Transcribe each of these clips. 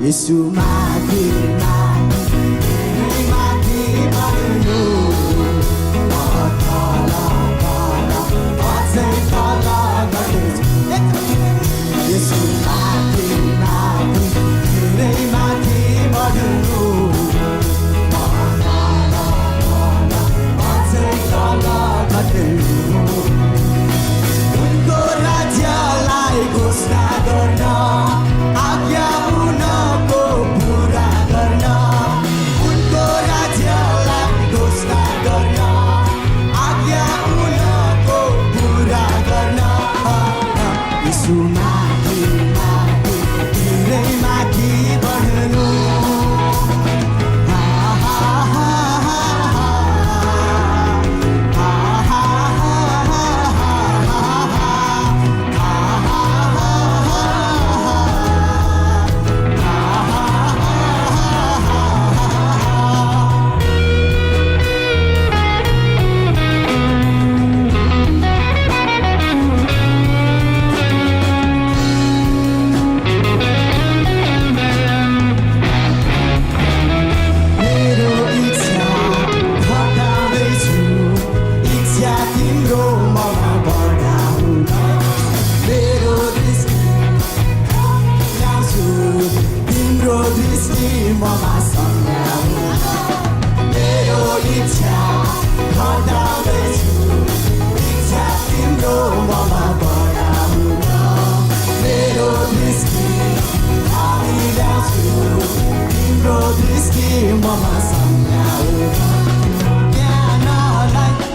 यसु माथि माथि बढ्नु तल अझै तल गर्दैछु यसु माथि धेरै माथि बढ्नु तल अझै तल गर्दैछु उनको राज्यलाई घोषणा गर्न आज्ञा उनको पुरा गर्न उनको राज्यलाई घोषणा गर्न आज्ञा उनको पुरा गर्न यसु माथि धेरै माथि बढ्नु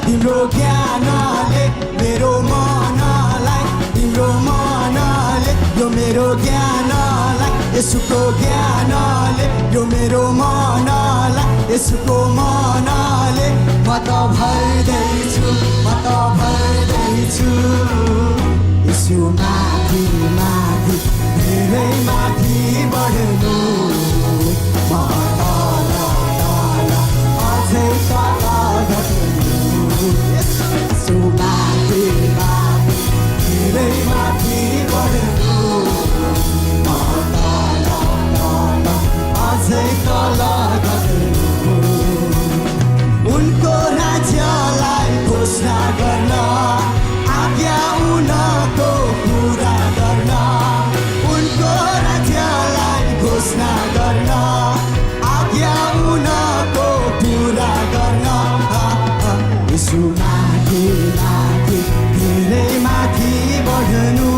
तिम्रो ज्ञानले मेरो मनलाई तिम्रो मनले यो मेरो ज्ञानलाई यसुको ज्ञानले यो मेरो मनलाई यसुको मनले म त भर्दैछु यसु माथि धेरै माथि बढ्नु म तल अझै तल यसु माथि धेरै माथि बढ्नु म तल अझै तल गर्नु उनको राज्यलाई घोषणा गर्न आज्ञा उनको पुरा गर्न उनको राज्यलाई घोषणा गर्न आज्ञा उनको पुरा गर्न यसु माथि धेरै माथि बढ्नु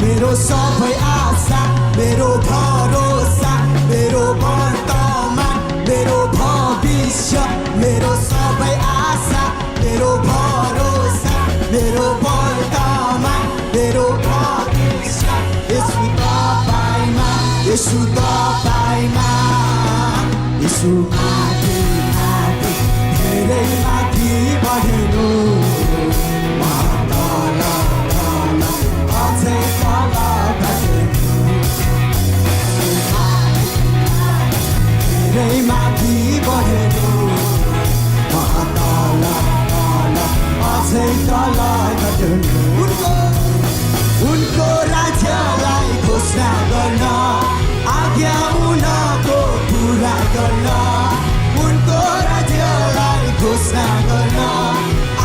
मेरो सबै आशा मेरो भरोसा मेरो वर्तमान मेरो भविष्य मेरो सबै आशा मेरो भरोसा मेरो वर्तमान मेरो भविष्य यसु तपाईमा यसु माथि धेरै माथि बढ्नु अझै तल धेरै माथि बढ्नु म तल अझै तल गर्नु उनको राज्यलाई घोषणा गर्न आज्ञा उनको पुरा गर्न उनको राज्यलाई घोषणा गर्न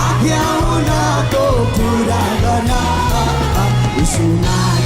आज्ञा उनको पुरा गर्न tonight